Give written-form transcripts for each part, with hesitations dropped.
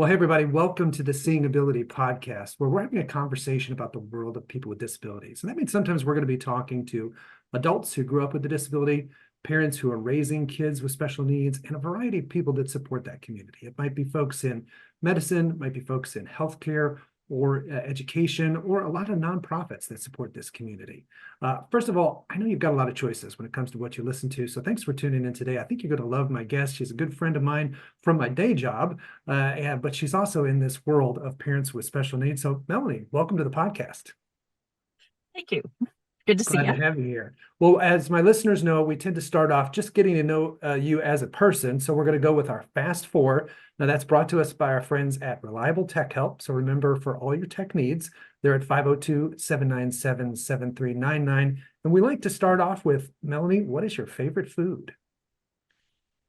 Well, hey, everybody, welcome to the Seeing Ability podcast, where we're having a conversation about the world of people with disabilities. And that means sometimes we're going to be talking to adults who grew up with a disability, parents who are raising kids with special needs, and a variety of people that support that community. It might be folks in medicine, it might be folks in healthcare or education, or a lot of nonprofits that support this community. First of all, I know you've got a lot of choices when it comes to what you listen to, so thanks for tuning in today. I think you're going to love my guest. She's a good friend of mine from my day job, but she's also in this world of parents with special needs. So Melanie, welcome to the podcast. Thank you. Good to see Glad you. to have you here. Well, as my listeners know, we tend to start off just getting to know you as a person. So we're going to go with our Fast Four. Now, that's brought to us by our friends at Reliable Tech Help. So remember, for all your tech needs, they're at 502-797-7399. And we like to start off with, Melanie, what is your favorite food?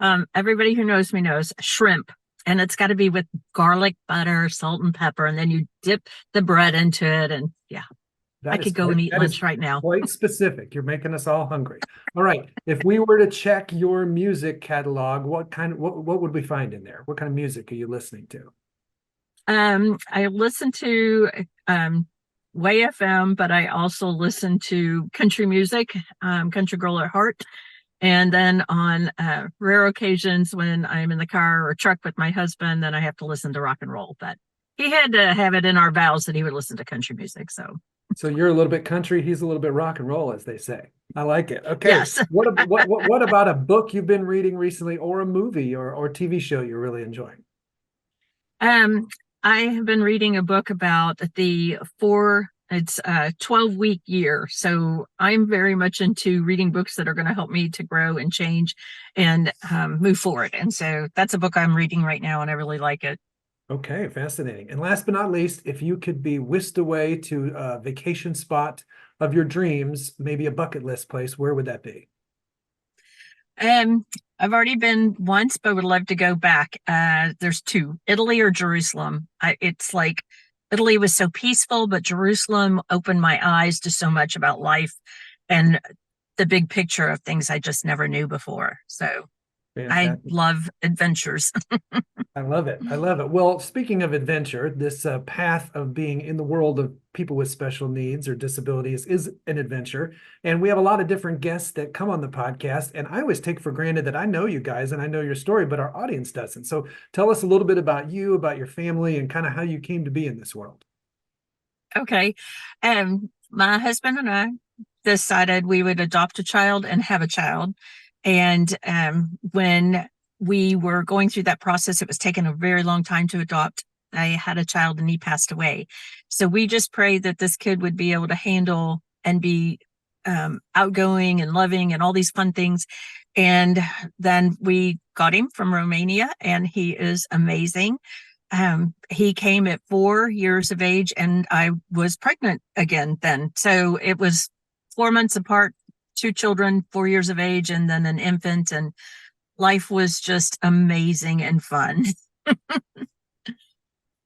Everybody who knows me knows shrimp. And it's got to be with garlic, butter, salt, and pepper. And then you dip the bread into it. And yeah, I could go and eat lunch right now. Quite specific. You're making us all hungry. All right. If we were to check your music catalog, what would we find in there? What kind of music are you listening to? I listen to Way FM, but I also listen to country music, country girl at heart. And then on rare occasions when I'm in the car or truck with my husband, then I have to listen to rock and roll. But he had to have it in our vows that he would listen to country music. So you're a little bit country, he's a little bit rock and roll, as they say. I like it. Okay. Yes. What about a book you've been reading recently, or a movie or TV show you're really enjoying? I have been reading a book about it's a 12-week year. So I'm very much into reading books that are going to help me to grow and change and move forward. And so that's a book I'm reading right now, and I really like it. Okay, fascinating. And last but not least, if you could be whisked away to a vacation spot of your dreams, maybe a bucket list place, where would that be? I've already been once, but would love to go back. There's two, Italy or Jerusalem. It's like Italy was so peaceful, but Jerusalem opened my eyes to so much about life and the big picture of things I just never knew before. So Fantastic. I love adventures. I love it. I love it. Well, speaking of adventure, this path of being in the world of people with special needs or disabilities is an adventure. And we have a lot of different guests that come on the podcast. And I always take for granted that I know you guys and I know your story, but our audience doesn't. So tell us a little bit about you, about your family, and kind of how you came to be in this world. Okay. My husband and I decided we would adopt a child and have a child. And when we were going through that process, it was taking a very long time to adopt. I had a child and he passed away. So we just prayed that this kid would be able to handle and be outgoing and loving and all these fun things. And then we got him from Romania, and he is amazing. He came at 4 years of age, and I was pregnant again then. So it was 4 months apart, 2 children, 4 years of age, and then an infant. And life was just amazing and fun.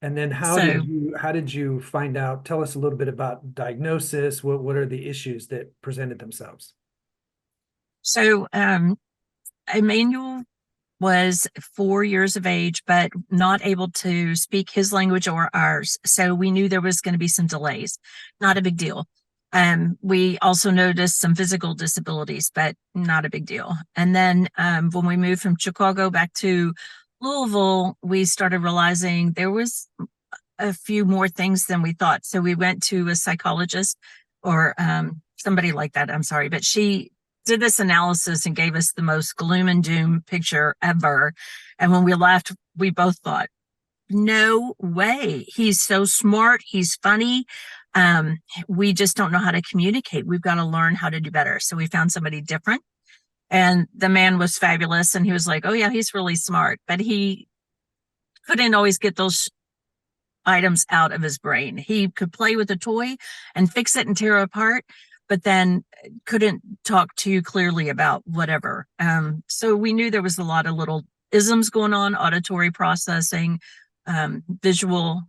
And then how did you find out? Tell us a little bit about diagnosis. What are the issues that presented themselves? So Emmanuel was 4 years of age, but not able to speak his language or ours. So we knew there was going to be some delays. Not a big deal. We also noticed some physical disabilities, but not a big deal. And then when we moved from Chicago back to Louisville, we started realizing there was a few more things than we thought. So we went to a psychologist or somebody like that. I'm sorry, but she did this analysis and gave us the most gloom and doom picture ever. And when we left, we both thought, no way. He's so smart. He's funny. We just don't know how to communicate. We've got to learn how to do better. So we found somebody different, and the man was fabulous. And he was like, oh yeah, he's really smart, but he couldn't always get those items out of his brain. He could play with a toy and fix it and tear it apart, but then couldn't talk too clearly about whatever. So we knew there was a lot of little isms going on, auditory processing, visual,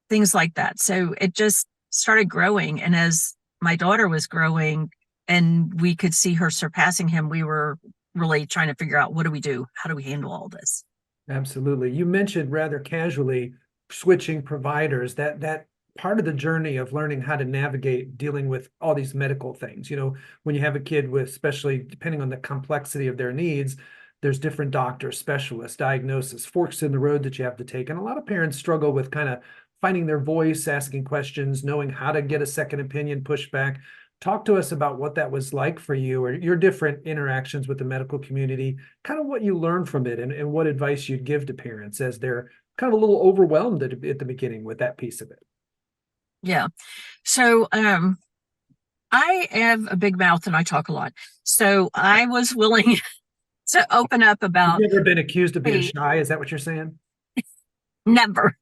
things like that. So it just started growing. And as my daughter was growing and we could see her surpassing him, we were really trying to figure out, what do we do? How do we handle all this? Absolutely. You mentioned rather casually switching providers, that part of the journey of learning how to navigate dealing with all these medical things. When you have a kid with, especially depending on the complexity of their needs, there's different doctors, specialists, diagnosis, forks in the road that you have to take. And a lot of parents struggle with kind of finding their voice, asking questions, knowing how to get a second opinion, push back. Talk to us about what that was like for you, or your different interactions with the medical community, kind of what you learned from it, and what advice you'd give to parents as they're kind of a little overwhelmed at the beginning with that piece of it. Yeah. So, I have a big mouth and I talk a lot. So I was willing to open up You've about, never been accused of being hey, shy, is that what you're saying? never.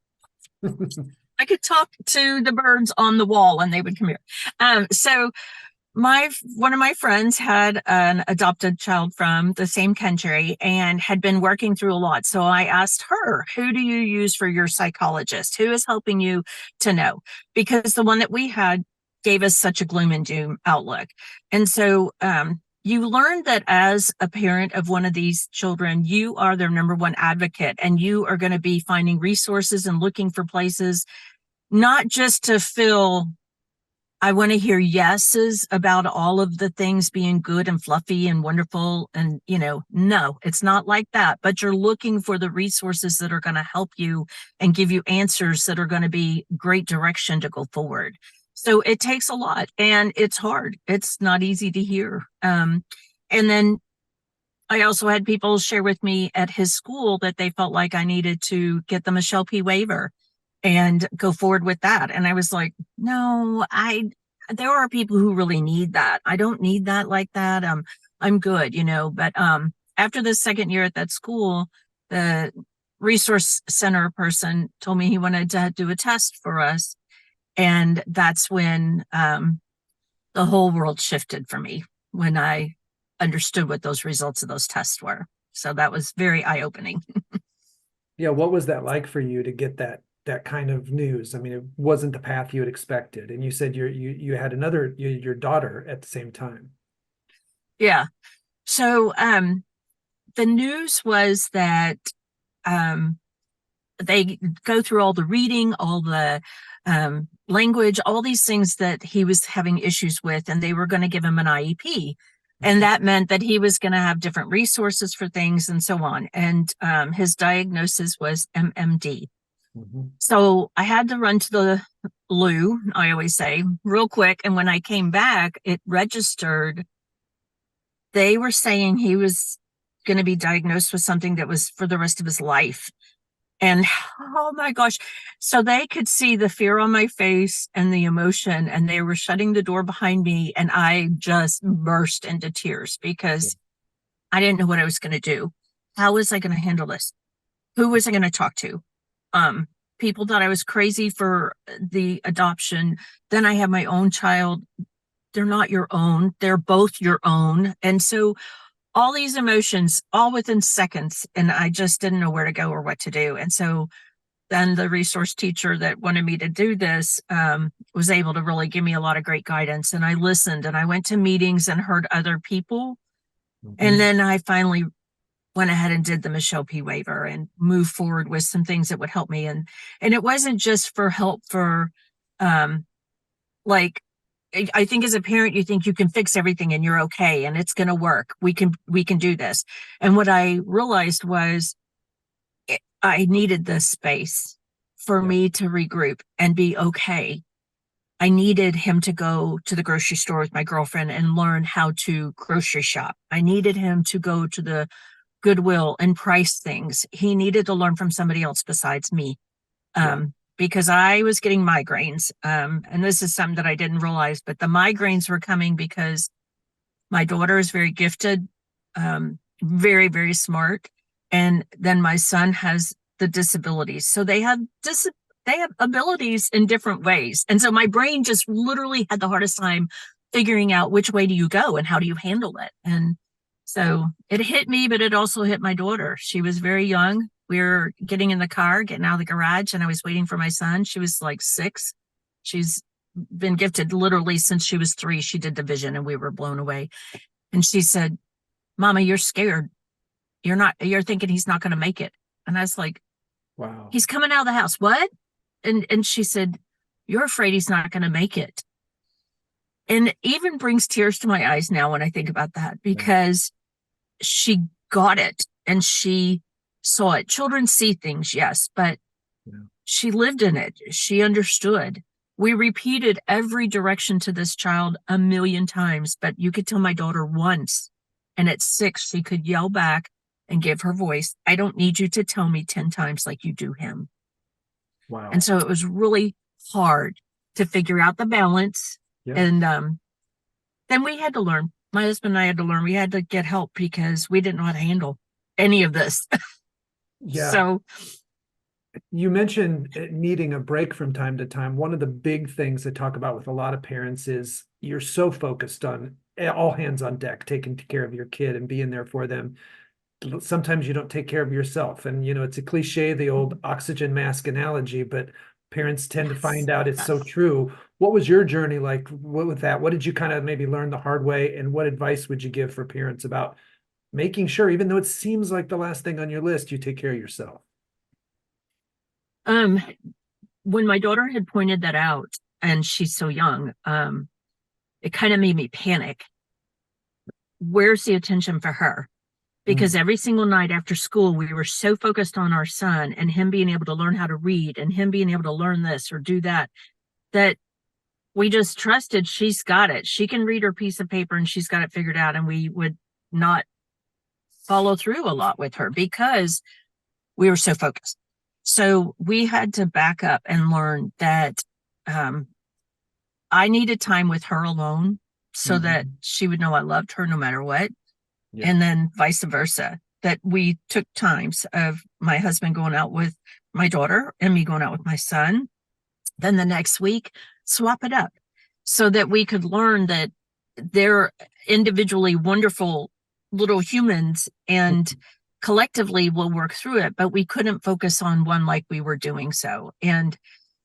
I could talk to the birds on the wall and they would come here. So my one of my friends had an adopted child from the same country and had been working through a lot. So I asked her, who do you use for your psychologist? Who is helping you to know? Because the one that we had gave us such a gloom and doom outlook. And so you learn that as a parent of one of these children, you are their number one advocate, and you are going to be finding resources and looking for places, not just to fill, I want to hear yeses about all of the things being good and fluffy and wonderful. And, no, it's not like that. But you're looking for the resources that are going to help you and give you answers that are going to be great direction to go forward. So it takes a lot and it's hard. It's not easy to hear. And then I also had people share with me at his school that they felt like I needed to get the Michelle P. waiver and go forward with that. And I was like, no, there are people who really need that. I don't need that like that. I'm good, but after the second year at that school, the resource center person told me he wanted to do a test for us. And that's when the whole world shifted for me, when I understood what those results of those tests were. So that was very eye-opening. Yeah, what was that like for you to get that kind of news? I mean, it wasn't the path you had expected, and you said you had your daughter at the same time. Yeah. So the news was that um, they go through all the reading, all the language, all these things that he was having issues with, and they were going to give him an IEP. And that meant that he was going to have different resources for things and so on. And his diagnosis was MMD. Mm-hmm. So I had to run to the loo, I always say, real quick. And when I came back, it registered. They were saying he was going to be diagnosed with something that was for the rest of his life. And oh my gosh. So they could see the fear on my face and the emotion, and they were shutting the door behind me. And I just burst into tears because I didn't know what I was going to do. How was I going to handle this? Who was I going to talk to? People thought I was crazy for the adoption. Then I have my own child. They're not your own. They're both your own. And so all these emotions all within seconds, and I just didn't know where to go or what to do. And so then the resource teacher that wanted me to do this was able to really give me a lot of great guidance. And I listened and I went to meetings and heard other people. Mm-hmm. And then I finally went ahead and did the Michelle P. waiver and moved forward with some things that would help me. And it wasn't just for help for like, I think as a parent, you think you can fix everything and you're okay and it's going to work. We can do this. And what I realized was I needed this space for me to regroup and be okay. I needed him to go to the grocery store with my girlfriend and learn how to grocery shop. I needed him to go to the Goodwill and price things. He needed to learn from somebody else besides me. Because I was getting migraines. And this is something that I didn't realize, but the migraines were coming because my daughter is very gifted, very, very smart. And then my son has the disabilities. So they have abilities in different ways. And so my brain just literally had the hardest time figuring out which way do you go and how do you handle it. And so it hit me, but it also hit my daughter. She was very young. We were getting in the car, getting out of the garage, and I was waiting for my son. She was like 6. She's been gifted literally since she was 3. She did division and we were blown away. And she said, Mama, you're scared. You're thinking he's not going to make it. And I was like, Wow. he's coming out of the house. What? And she said, you're afraid he's not going to make it. And it even brings tears to my eyes now when I think about that, Yeah. because she got it and she saw it. Children see things, yes, but Yeah. she lived in it. She understood. We repeated every direction to this child a million times, but you could tell my daughter once, and at 6, she could yell back and give her voice, I don't need you to tell me 10 times like you do him. And Wow. so it was really hard to figure out the balance. Yeah. And then we had to learn. My husband and I had to learn. We had to get help because we didn't know how to handle any of this. Yeah. So, You mentioned needing a break from time to time. One of the big things I talk about with a lot of parents is you're so focused on all hands on deck, taking care of your kid and being there for them. Sometimes you don't take care of yourself. And, it's a cliche, the old oxygen mask analogy, but parents tend to yes, find out it's so yes. true. What was your journey like with that? What did you kind of maybe learn the hard way? And what advice would you give for parents about making sure, even though it seems like the last thing on your list, you take care of yourself? Um, when my daughter had pointed that out, and she's so young, it kind of made me panic. Where's the attention for her? Because Mm, every single night after school, we were so focused on our son and him being able to learn how to read and him being able to learn this or do that, that we just trusted she's got it. She can read her piece of paper and she's got it figured out. And we would not follow through a lot with her because we were so focused. So we had to back up and learn that um, I needed time with her alone so that mhm. she would know I loved her no matter what. Yeah. And then vice versa, that we took times of my husband going out with my daughter and me going out with my son. Then the next week, swap it up so that we could learn that they're individually wonderful little humans and collectively we'll work through it, but we couldn't focus on one like we were doing so. And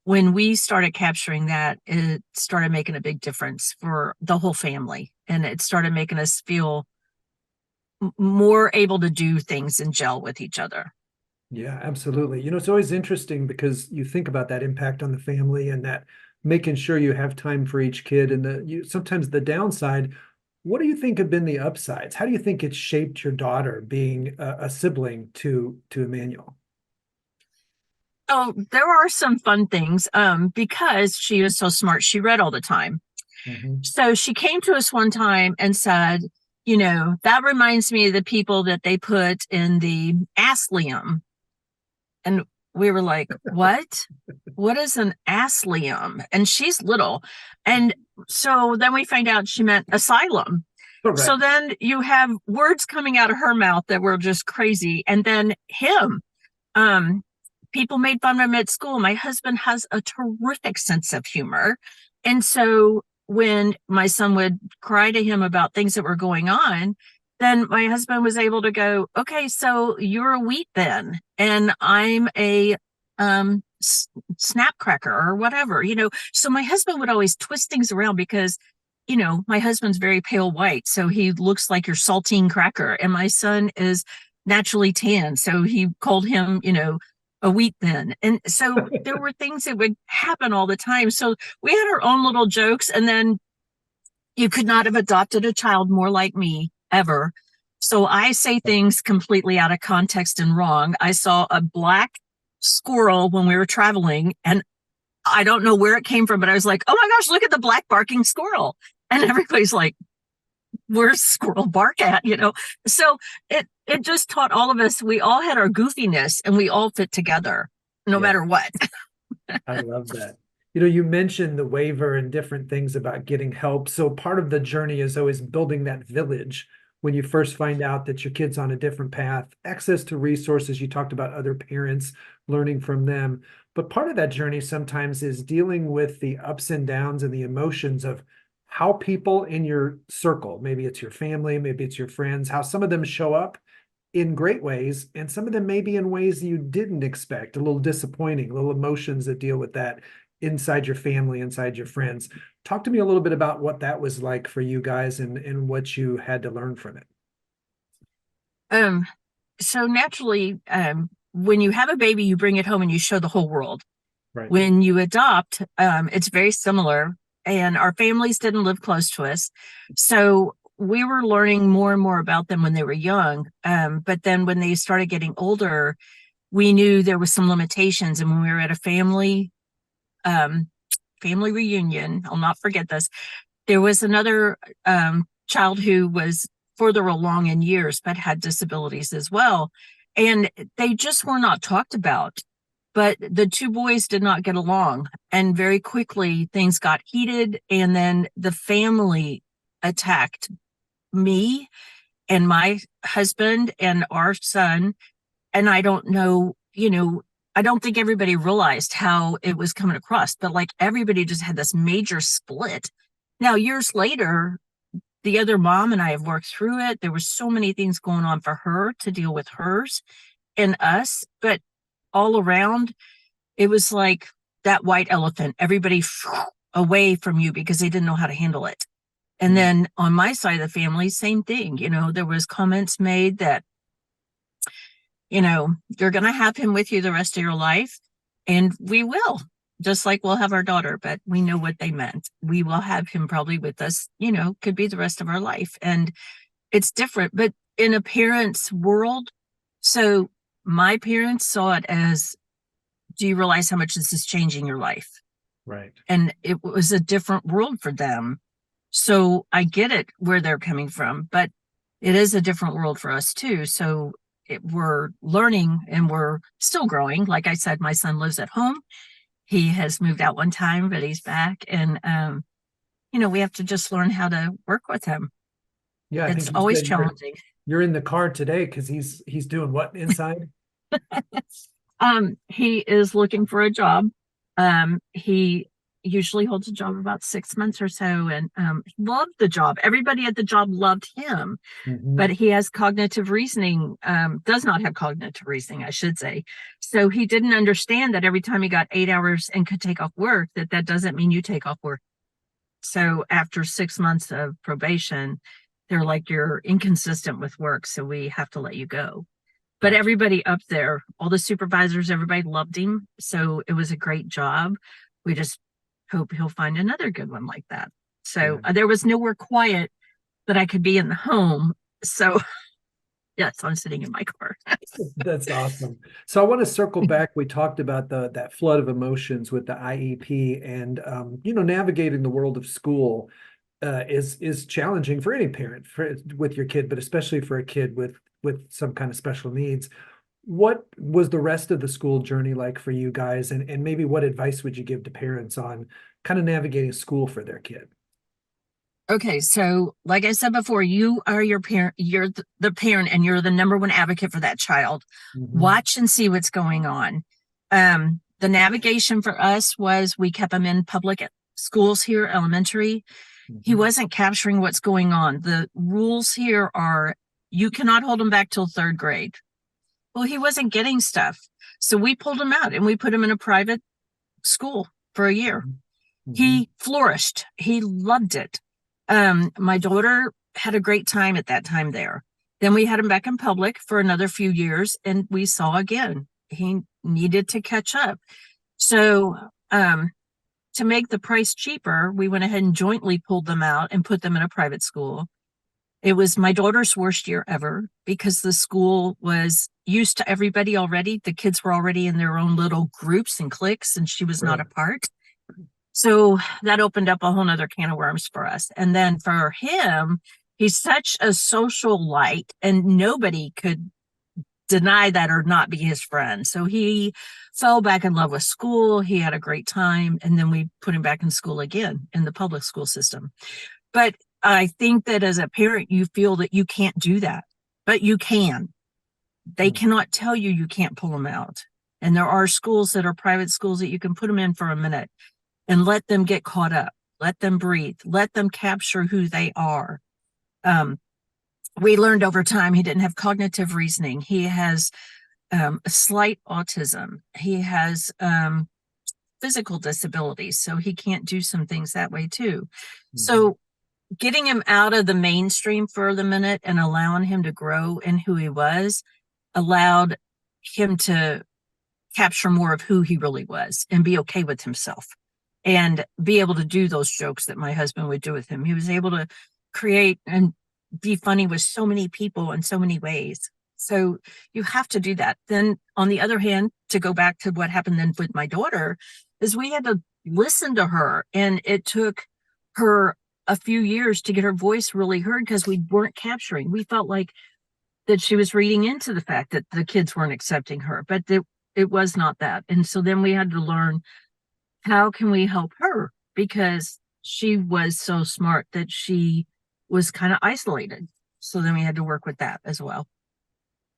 when we started capturing that, it started making a big difference for the whole family. And it started making us feel more able to do things and gel with each other. Yeah, absolutely. It's always interesting because you think about that impact on the family and that making sure you have time for each kid and sometimes the downside. What do you think have been the upsides? How do you think it's shaped your daughter being a sibling to Emmanuel? Oh, there are some fun things because she was so smart. She read all the time. Mhm. So she came to us one time and said, that reminds me of the people that they put in the asylum. And we were like, what? What is an asylum? And she's little. And so then we find out she meant asylum. So Correct. then you have words coming out of her mouth that were just crazy. And then him, um, people made fun of him at school. My husband has a terrific sense of humor. And so when my son would cry to him about things that were going on, then my husband was able to go, okay, so you're a wheat then, and I'm a snap cracker or whatever, So my husband would always twist things around because, my husband's very pale white, so he looks like your saltine cracker, and my son is naturally tan, so he called him, a wheat bin. And so there were things that would happen all the time. So we had our own little jokes, and then you could not have adopted a child more like me ever. So I say things completely out of context and wrong. I saw a black squirrel when we were traveling, and I don't know where it came from, but I was like, oh my gosh, look at the black barking squirrel. And everybody's like, where's squirrel bark at? So it just taught all of us, we all had our goofiness and we all fit together no Yeah. matter what. I love that. You mentioned the waiver and different things about getting help. So part of the journey is always building that village when you first find out that your kid's on a different path, access to resources. You talked about other parents, learning from them. But part of that journey sometimes is dealing with the ups and downs and the emotions of how people in your circle, maybe it's your family, maybe it's your friends, how some of them show up in great ways, and some of them may be in ways you didn't expect, a little disappointing, little emotions that deal with that inside your family, inside your friends. Talk to me a little bit about what that was like for you guys and what you had to learn from it. Um, so naturally, when you have a baby, you bring it home and you show the whole world. Right. When you adopt, it's very similar. And our families didn't live close to us. So we were learning more and more about them when they were young. But then when they started getting older, we knew there was some limitations. And when we were at a family reunion, I'll not forget this, there was another child who was further along in years, but had disabilities as well. And they just were not talked about. But the two boys did not get along. And very quickly, things got heated. And then the family attacked me and my husband and our son. And I don't know, I don't think everybody realized how it was coming across, but like everybody just had this major split. Now, years later, the other mom and I have worked through it. There were so many things going on for her to deal with hers and us, but all around, it was like that white elephant, everybody away from you because they didn't know how to handle it. And then on my side of the family, same thing. There was comments made that, you're going to have him with you the rest of your life. And we will, just like we'll have our daughter, but we know what they meant. We will have him probably with us, could be the rest of our life. And it's different, but in a parent's world. So my parents saw it as, do you realize how much this is changing your life? Right. And it was a different world for them. So I get it where they're coming from, but it is a different world for us too. So we're learning and we're still growing. Like I said, my son lives at home. He has moved out one time, but he's back. And, we have to just learn how to work with him. Yeah, I It's think you always said challenging. you're in the car today because he's doing what inside? He is looking for a job. He usually holds a job about 6 months or so, and loved the job. Everybody at the job loved him, but he has cognitive reasoning, does not have cognitive reasoning, I should say. So he didn't understand that every time he got 8 hours and could take off work, that doesn't mean you take off work. So after 6 months of probation, they're like, you're inconsistent with work, so we have to let you go. But everybody up there, all the supervisors, everybody loved him. So it was a great job. We just hope he'll find another good one like that. So there was nowhere quiet that I could be in the home. So yes, I'm sitting in my car. That's awesome. So I want to circle back. We talked about that flood of emotions with the IEP, and navigating the world of school is challenging for any parent with your kid, but especially for a kid with some kind of special needs. What was the rest of the school journey like for you guys, and maybe what advice would you give to parents on kind of navigating school for their kid? Okay, so like I said before, you are your parent, you're the parent, and you're the number one advocate for that child. Watch and see what's going on. The navigation for us was we kept him in public schools here, elementary. He wasn't capturing what's going on. The rules here are you cannot hold him back till third grade. Well, he wasn't getting stuff. So we pulled him out and we put him in a private school for a year. He flourished. He loved it. My daughter had a great time at that time there. Then we had him back in public for another few years, and we saw again, he needed to catch up. So, to make the price cheaper, we went ahead and jointly pulled them out and put them in a private school. It was my daughter's worst year ever because the school was used to everybody already. The kids were already in their own little groups and cliques, and she was not a part. So that opened up a whole nother can of worms for us. And then for him, he's such a social light, and nobody could deny that or not be his friend. So he fell back in love with school. He had a great time. And then we put him back in school again in the public school system. But I think that as a parent, you feel that you can't do that, but you can. They cannot tell you you can't pull them out. And there are schools that are private schools that you can put them in for a minute and let them get caught up, let them breathe, let them capture who they are. We learned over time he didn't have cognitive reasoning. He has a slight autism. He has physical disabilities, so he can't do some things that way too. So getting him out of the mainstream for the minute and allowing him to grow in who he was allowed him to capture more of who he really was and be okay with himself and be able to do those jokes that my husband would do with him. He was able to create and be funny with so many people in so many ways. So you have to do that. Then on the other hand, to go back to what happened then with my daughter, is we had to listen to her, and it took her a few years to get her voice really heard because we weren't capturing. We felt like that she was reading into the fact that the kids weren't accepting her, but it was not that. And so then we had to learn, how can we help her? Because she was so smart that she was kind of isolated. So then we had to work with that as well.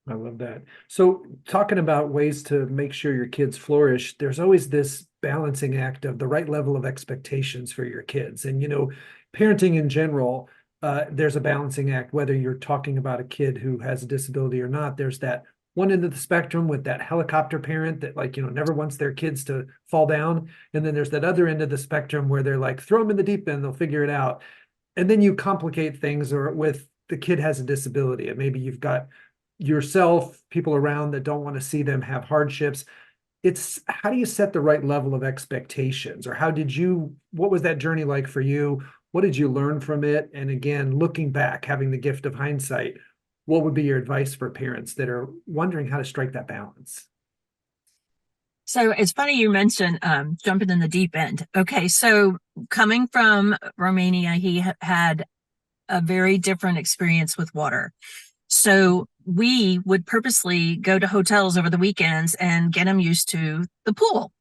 I love that. So talking about ways to make sure your kids flourish, there's always this balancing act of the right level of expectations for your kids. And, parenting in general, there's a balancing act, whether you're talking about a kid who has a disability or not. There's that one end of the spectrum with that helicopter parent that never wants their kids to fall down. And then there's that other end of the spectrum where they're like, throw them in the deep end, they'll figure it out. And then you complicate things or with the kid has a disability, and maybe you've got yourself, people around that don't want to see them have hardships. It's how do you set the right level of expectations, or what was that journey like for you? What did you learn from it? And again, looking back, having the gift of hindsight, what would be your advice for parents that are wondering how to strike that balance? So it's funny you mentioned jumping in the deep end. Okay, so coming from Romania, he had a very different experience with water. So we would purposely go to hotels over the weekends and get him used to the pool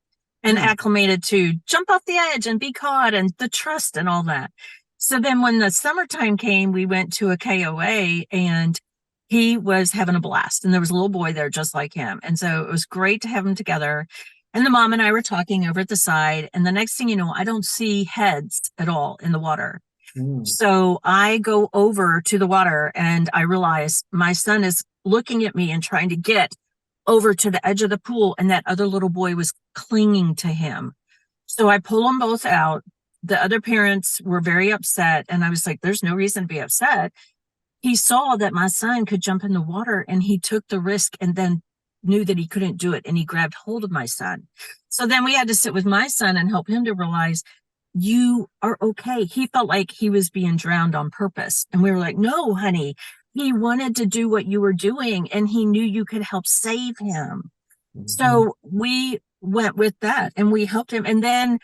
and acclimated to jump off the edge and be caught and the trust and all that. So then when the summertime came, we went to a KOA and he was having a blast. And there was a little boy there just like him. And so it was great to have them together. And the mom and I were talking over at the side. And the next thing you know, I don't see heads at all in the water. So I go over to the water and I realize my son is looking at me and trying to get over to the edge of the pool. And that other little boy was clinging to him. So I pull them both out. The other parents were very upset. And I was like, there's no reason to be upset. He saw that my son could jump in the water and he took the risk and then knew that he couldn't do it. And he grabbed hold of my son. So then we had to sit with my son and help him to realize, you are okay. He felt like he was being drowned on purpose. And we were like, no, honey, he wanted to do what you were doing and he knew you could help save him. So we went with that and we helped him. And then,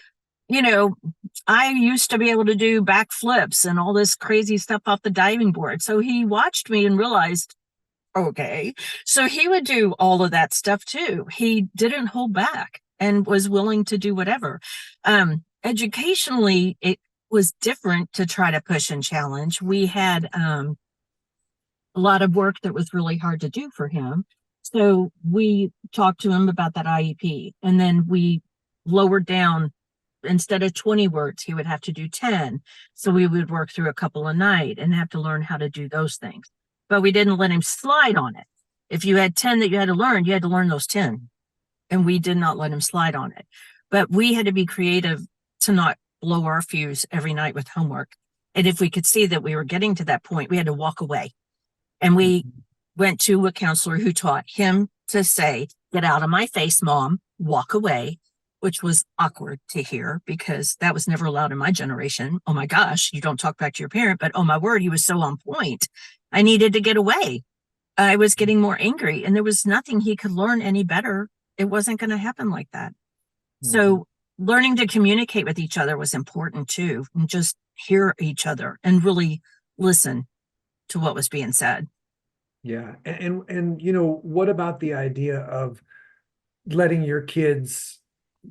I used to be able to do backflips and all this crazy stuff off the diving board. So he watched me and realized, okay. So he would do all of that stuff too. He didn't hold back and was willing to do whatever. Educationally, it was different to try to push and challenge. We had a lot of work that was really hard to do for him. So we talked to him about that IEP, and then we lowered down. Instead of 20 words, he would have to do 10. So we would work through a couple a night and have to learn how to do those things. But we didn't let him slide on it. If you had 10 that you had to learn those 10. And we did not let him slide on it. But we had to be creative to not blow our fuse every night with homework. And if we could see that we were getting to that point, we had to walk away. And we went to a counselor who taught him to say, get out of my face, mom, walk away, which was awkward to hear because that was never allowed in my generation. Oh my gosh, you don't talk back to your parent, but oh my word, he was so on point. I needed to get away. I was getting more angry and there was nothing he could learn any better. It wasn't going to happen like that. So learning to communicate with each other was important too, and just hear each other and really listen to what was being said. Yeah. And what about the idea of letting your kids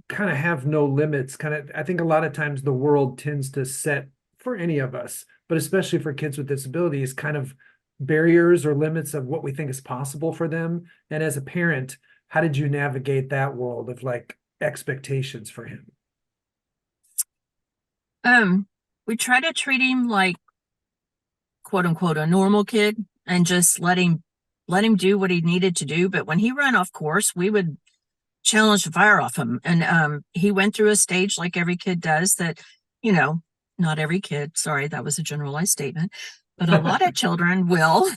kind of have no limits? I think a lot of times the world tends to set, for any of us, but especially for kids with disabilities, kind of barriers or limits of what we think is possible for them. And as a parent, how did you navigate that world of expectations for him? We try to treat him like quote unquote a normal kid and just let him do what he needed to do. But when he ran off course, we would challenge the fire off him. And he went through a stage like every kid does that, not every kid, sorry, that was a generalized statement, but a lot of children will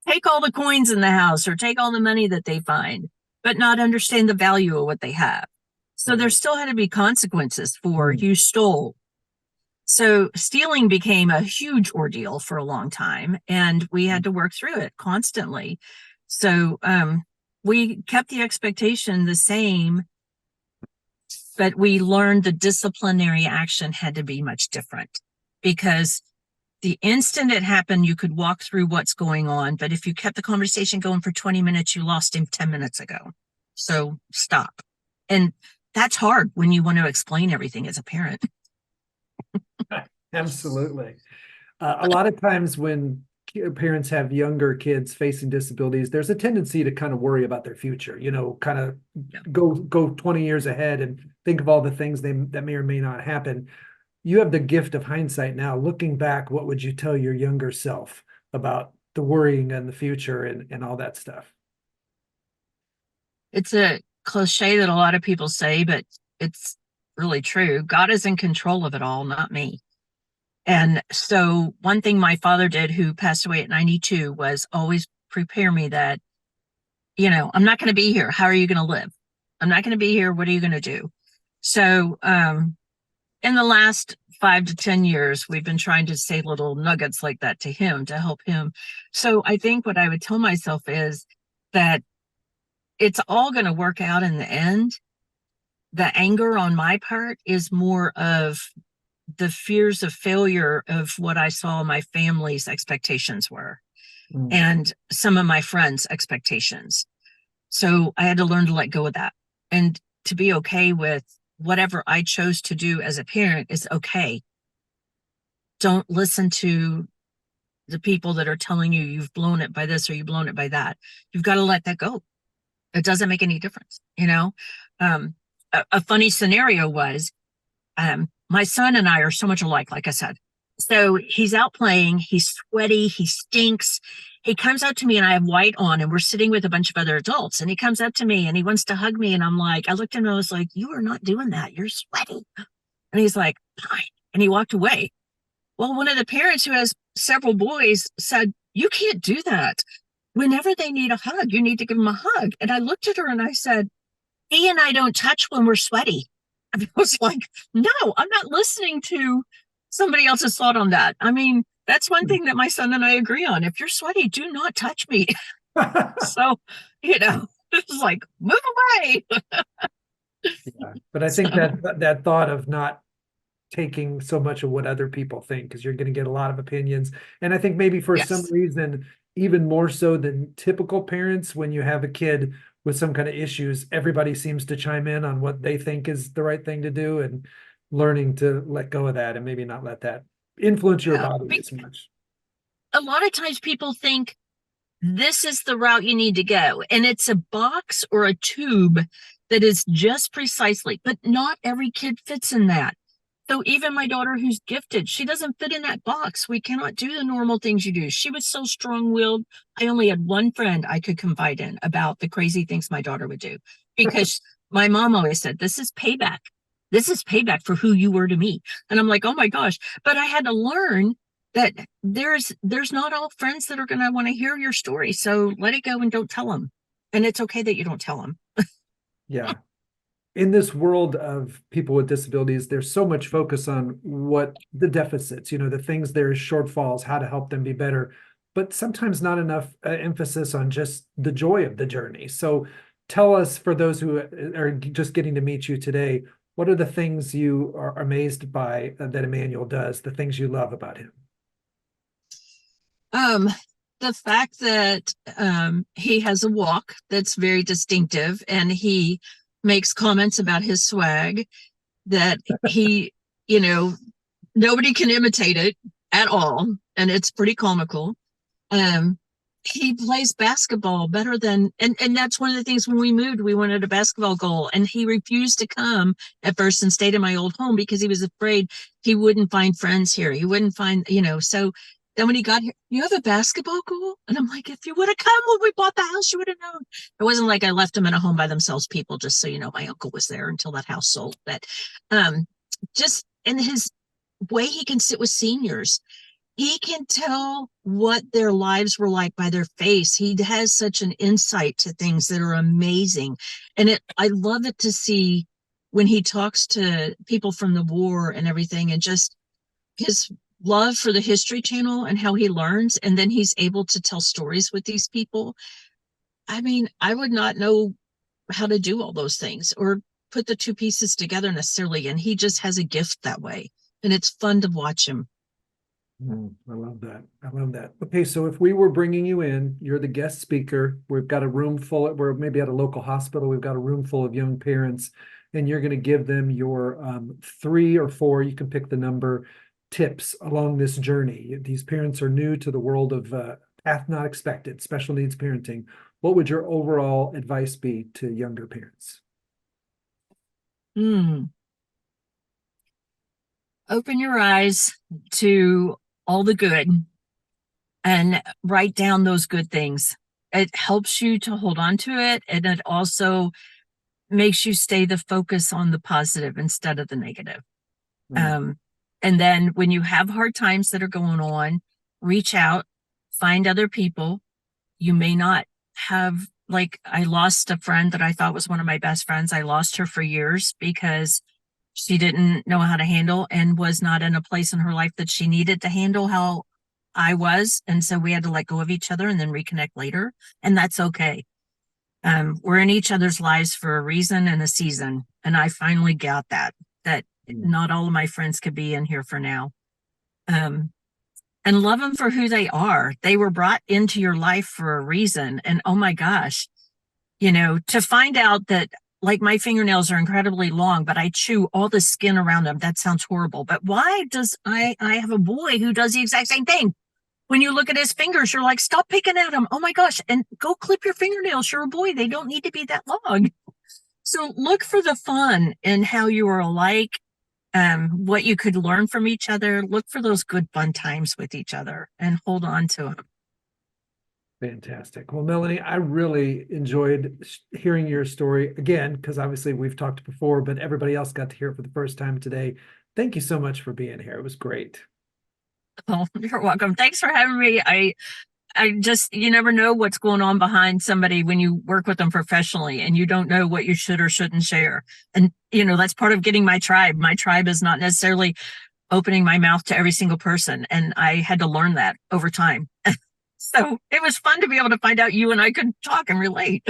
take all the coins in the house or take all the money that they find, but not understand the value of what they have. So there Right. still had to be consequences for Mm. you stole. So stealing became a huge ordeal for a long time, and we had to work through it constantly. So we kept the expectation the same, but we learned the disciplinary action had to be much different because the instant it happened, you could walk through what's going on. But if you kept the conversation going for 20 minutes, you lost him 10 minutes ago. So stop. And that's hard when you want to explain everything as a parent. Absolutely. A lot of times when parents have younger kids facing disabilities, there's a tendency to kind of worry about their future, kind of Yeah. go 20 years ahead and think of all the things that may or may not happen. You have the gift of hindsight now. Looking back, what would you tell your younger self about the worrying and the future and all that stuff? It's a cliche that a lot of people say, but it's really true. God is in control of it all, not me. And so, one thing my father did, who passed away at 92, was always prepare me that, I'm not going to be here. How are you going to live? I'm not going to be here. What are you going to do? So, in the last 5 to 10 years, we've been trying to say little nuggets like that to him to help him. So, I think what I would tell myself is that it's all going to work out in the end. The anger on my part is more of the fears of failure of what I saw my family's expectations were Mm. and some of my friends' expectations. So I had to learn to let go of that and to be okay with whatever I chose to do as a parent is okay. Don't listen to the people that are telling you you've blown it by this or you've blown it by that. You've got to let that go. It doesn't make any difference. A funny scenario was my son and I are so much alike, like I said. So he's out playing, he's sweaty, he stinks. He comes up to me and I have white on, and we're sitting with a bunch of other adults. And he comes up to me and he wants to hug me. And I looked at him and I was like, you are not doing that. You're sweaty. And he's like, fine. And he walked away. Well, one of the parents who has several boys said, you can't do that. Whenever they need a hug, you need to give them a hug. And I looked at her and I said, he and I don't touch when we're sweaty. I was like, no, I'm not listening to somebody else's thought on that. I mean, that's one thing that my son and I agree on. If you're sweaty, do not touch me. So, it's like, move away. Yeah. But I think So, that thought of not taking so much of what other people think, because you're going to get a lot of opinions. And I think maybe for some yes. reason, even more so than typical parents, when you have a kid with some kind of issues, everybody seems to chime in on what they think is the right thing to do, and learning to let go of that and maybe not let that influence your Yeah. body as much. A lot of times people think this is the route you need to go. And it's a box or a tube that is just precisely, but not every kid fits in that. So even my daughter who's gifted, she doesn't fit in that box. We cannot do the normal things you do. She was so strong-willed. I only had one friend I could confide in about the crazy things my daughter would do because my mom always said, this is payback. This is payback for who you were to me. And I'm like, oh my gosh. But I had to learn that there's not all friends that are going to want to hear your story. So let it go and don't tell them. And it's okay that you don't tell them. Yeah. In this world of people with disabilities, there's so much focus on what the deficits, the things, there's shortfalls, how to help them be better, but sometimes not enough emphasis on just the joy of the journey. So tell us, for those who are just getting to meet you today, what are the things you are amazed by that Emmanuel does, the things you love about him? Um, the fact that he has a walk that's very distinctive and he makes comments about his swag that he, you know, nobody can imitate it at all. And it's pretty comical. Um, he plays basketball better than, and that's one of the things when we moved, we wanted a basketball goal and he refused to come at first and stayed in my old home because he was afraid he wouldn't find friends here. He wouldn't find, so then when he got here, you have a basketball goal? And I'm like, if you would have come when we bought the house, you would have known. It wasn't like I left him in a home by themselves, people, just so you know, my uncle was there until that house sold. But just in his way he can sit with seniors he can tell what their lives were like by their face. He has such an insight to things that are amazing. And I love it to see when he talks to people from the war and everything, and just his love for the History Channel and how he learns. And then he's able to tell stories with these people. I mean, I would not know how to do all those things or put the two pieces together necessarily. And he just has a gift that way. And it's fun to watch him. I love that. I love that. Okay, so if we were bringing you in, you're the guest speaker. We've got a room full, we're maybe at a local hospital. We've got a room full of young parents, and you're going to give them your 3 or 4, you can pick the number, tips along this journey. These parents are new to the world of path not expected, special needs parenting. What would your overall advice be to younger parents? Open your eyes to all the good and write down those good things. It helps you to hold on to it, and it also makes you stay the focus on the positive instead of the negative. And then when you have hard times that are going on, reach out, find other people. You may not have, like, I lost a friend that I thought was one of my best friends. I lost her for years because she didn't know how to handle and was not in a place in her life that she needed to handle how I was. And so we had to let go of each other and then reconnect later. And that's okay. We're in each other's lives for a reason and a season. And I finally got that not all of my friends could be in here for now. And love them for who they are. They were brought into your life for a reason. And oh my gosh, to find out that, like, my fingernails are incredibly long, but I chew all the skin around them. That sounds horrible. But why does I have a boy who does the exact same thing? When you look at his fingers, you're like, stop picking at him. Oh my gosh. And go clip your fingernails. You're a boy. They don't need to be that long. So look for the fun in how you are alike, what you could learn from each other. Look for those good fun times with each other and hold on to them. Fantastic. Well, Melanie, I really enjoyed hearing your story again, because obviously we've talked before, but everybody else got to hear it for the first time today. Thank you so much for being here. It was great. Oh, you're welcome. Thanks for having me. I just, you never know what's going on behind somebody when you work with them professionally, and you don't know what you should or shouldn't share. And, that's part of getting my tribe. My tribe is not necessarily opening my mouth to every single person. And I had to learn that over time. So it was fun to be able to find out you and I could talk and relate.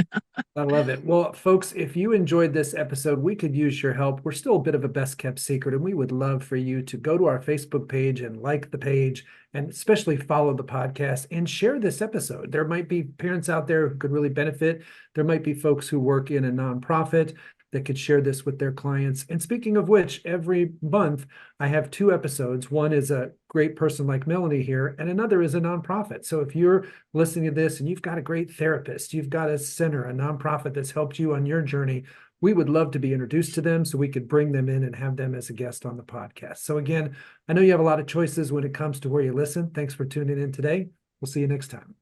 I love it. Well, folks, if you enjoyed this episode, we could use your help. We're still a bit of a best kept secret, and we would love for you to go to our Facebook page and like the page, and especially follow the podcast and share this episode. There might be parents out there who could really benefit. There might be folks who work in a nonprofit that could share this with their clients. And speaking of which, every month I have 2 episodes. One is a great person like Melanie here, and another is a nonprofit. So if you're listening to this and you've got a great therapist, you've got a center, a nonprofit that's helped you on your journey, we would love to be introduced to them so we could bring them in and have them as a guest on the podcast. So again, I know you have a lot of choices when it comes to where you listen. Thanks for tuning in today. We'll see you next time.